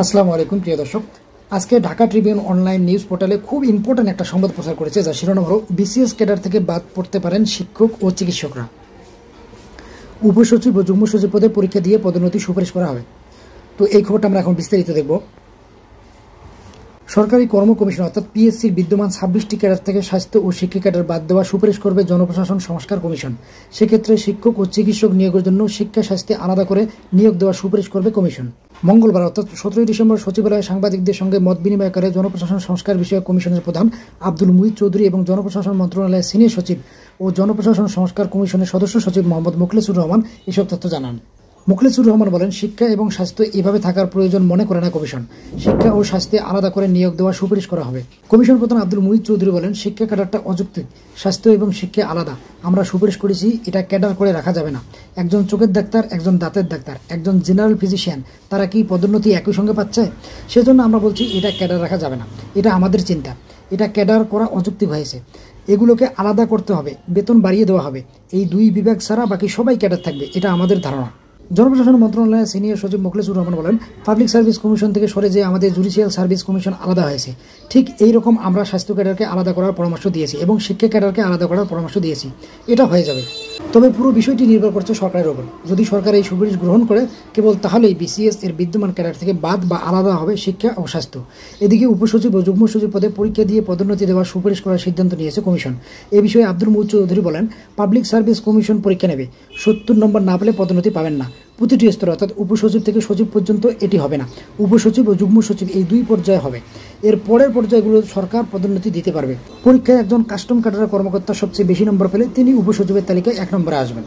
আসসালামু আলাইকুম প্রিয় দর্শক, আজকে ঢাকা ট্রিবিউন অনলাইন নিউজ পোর্টালে খুব ইম্পর্টেন্ট একটা সংবাদ প্রচার করেছে, যা শিরোনাম হলো বিসিএস ক্যাডার থেকে বাদ পড়তে পারেন শিক্ষক ও চিকিৎসকরা। উপসচিব ও যুগ্ম সচিব পদে পরীক্ষা দিয়ে পদোন্নতি সুপারিশ করা হবে। তো এই খবরটা আমরা এখন বিস্তারিত দেখব। সরকারি কর্ম কমিশন অর্থাৎ পিএসসির বিদ্যমান 26টি ক্যাডার থেকে স্বাস্থ্য ও শিক্ষা ক্যাডার বাদ দেওয়া সুপারিশ করবে জনপ্রশাসন সংস্কার কমিশন। সেক্ষেত্রে শিক্ষক ও চিকিৎসক নিয়োগের জন্য শিক্ষা স্বাস্থ্যে আলাদা করে নিয়োগ দেওয়ার সুপারিশ করবে কমিশন। মঙ্গলবার অর্থাৎ 17 ডিসেম্বর সচিবালয়ে সাংবাদিকদের সঙ্গে মত বিনিময় করে জনপ্রশাসন সংস্কার বিষয়ক কমিশনের প্রধান আব্দুল মুহিত চৌধুরী এবং জনপ্রশাসন মন্ত্রণালয়ের সিনিয়র সচিব ও জনপ্রশাসন সংস্কার কমিশনের সদস্য সচিব মোহাম্মদ মোখলেসুর রহমান এসব তথ্য জানান। মোখলেসুর রহমান বলেন, শিক্ষা এবং স্বাস্থ্য এভাবে থাকার প্রয়োজন মনে করে না কমিশন। শিক্ষা ও স্বাস্থ্যে আলাদা করে নিয়োগ দেওয়ার সুপারিশ করা হবে। কমিশন প্রধান আব্দুল মুহিত চৌধুরী বলেন, শিক্ষা ক্যাডারটা অযৌক্তিক, স্বাস্থ্য এবং শিক্ষা আলাদা। আমরা সুপারিশ করেছি এটা ক্যাডার করে রাখা যাবে না। একজন চোখের ডাক্তার, একজন দাঁতের ডাক্তার, একজন জেনারেল ফিজিশিয়ান, তারা কি পদোন্নতি একই সঙ্গে পাচ্ছে? সেজন্য আমরা বলছি এটা ক্যাডার রাখা যাবে না। এটা আমাদের চিন্তা, এটা ক্যাডার করা অযৌক্তিক হয়েছে। এগুলোকে আলাদা করতে হবে, বেতন বাড়িয়ে দেওয়া হবে। এই দুই বিভাগ ছাড়া বাকি সবাই ক্যাডার থাকবে, এটা আমাদের ধারণা। জনপ্রশাসন মন্ত্রণালয়ের সিনিয়র সচিব মোখলেসুর রহমান বলেন, পাবলিক সার্ভিস কমিশন থেকে সরে যে আমাদের জুডিশিয়াল সার্ভিস কমিশন আলাদা হয়েছে, ঠিক এই রকম আমরা স্বাস্থ্য ক্যাডারকে আলাদা করার পরামর্শ দিয়েছি এবং শিক্ষা ক্যাডারকে আলাদা করার পরামর্শ দিয়েছি। এটা হয়ে যাবে। তবে পুরো বিষয়টি নির্ভর করছে সরকারের ওপর। যদি সরকার এই সুপারিশ গ্রহণ করে কেবল তাহলেই বিসিএস এর বিদ্যমান ক্যাডার থেকে বাদ বা আলাদা হবে শিক্ষা ও স্বাস্থ্য। এদিকে উপসচিব ও যুগ্ম সচিব পদে পরীক্ষা দিয়ে পদোন্নতি দেওয়ার সুপারিশ করার সিদ্ধান্ত নিয়েছে কমিশন। এ বিষয়ে আব্দুল মুহিত চৌধুরী বলেন, পাবলিক সার্ভিস কমিশন পরীক্ষা নেবে, 70 নম্বর না পেলে পদোন্নতি পাবেন না। প্রতিটি স্তর অর্থাৎ উপসচিব থেকে সচিব পর্যন্ত এটি হবে না। উপসচিব ও যুগ্ম সচিব এই দুই পর্যায়ে হবে। এর পরের পর্যায়গুলো সরকার পদোন্নতি দিতে পারবে। পরীক্ষায় একজন কাস্টম ক্যাডারের কর্মকর্তা সবচেয়ে বেশি নম্বর পেলে তিনি উপসচিবের তালিকায় 1 নম্বরে আসবেন।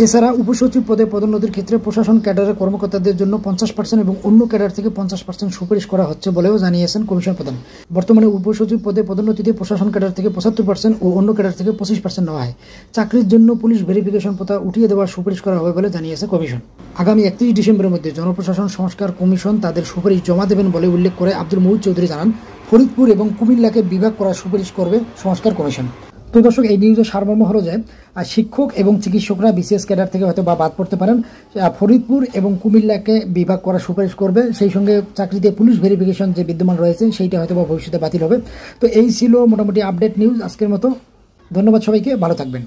এছাড়া উপসচিব পদে পদোন্নতির ক্ষেত্রে প্রশাসন ক্যাডারের কর্মকর্তাদের জন্য 50% এবং অন্য ক্যাডার থেকে 50% সুপারিশ করা হচ্ছে বলেও জানিয়েছেন কমিশন প্রধান। বর্তমানে উপসচিব পদে পদোন্নতিতে প্রশাসন ক্যাডার থেকে 75% ও অন্য ক্যাডার থেকে 25% নেওয়া হয়। চাকরির জন্য পুলিশ ভেরিফিকেশন প্রথা উঠিয়ে দেওয়ার সুপারিশ করা হবে বলে জানিয়েছে কমিশন। আগামী 31 ডিসেম্বরের মধ্যে জনপ্রশাসন সংস্কার কমিশন তাদের সুপারিশ জমা দেবেন বলে উল্লেখ করে আব্দুল মুহিত চৌধুরী জানান, ফরিদপুর এবং কুমিল্লাকে বিভাগ করার সুপারিশ করবে সংস্কার কমিশন। তো দর্শক, এই নিউজের সারমর্ম হলো যে শিক্ষক এবং চিকিৎসকরা বিসিএস ক্যাডার থেকে হয়তো বাদ পড়তে পারেন। ফরিদপুর এবং কুমিল্লাকে বিভাগ করার সুপারিশ করবে। সেই সঙ্গে চাকরিতে পুলিশ ভেরিফিকেশন যে বিদ্যমান রয়েছে সেইটা হয়তো ভবিষ্যতে বাতিল হবে। তো এই ছিল মোটামুটি আপডেট নিউজ আজকের মতো। ধন্যবাদ সবাইকে, ভালো থাকবেন।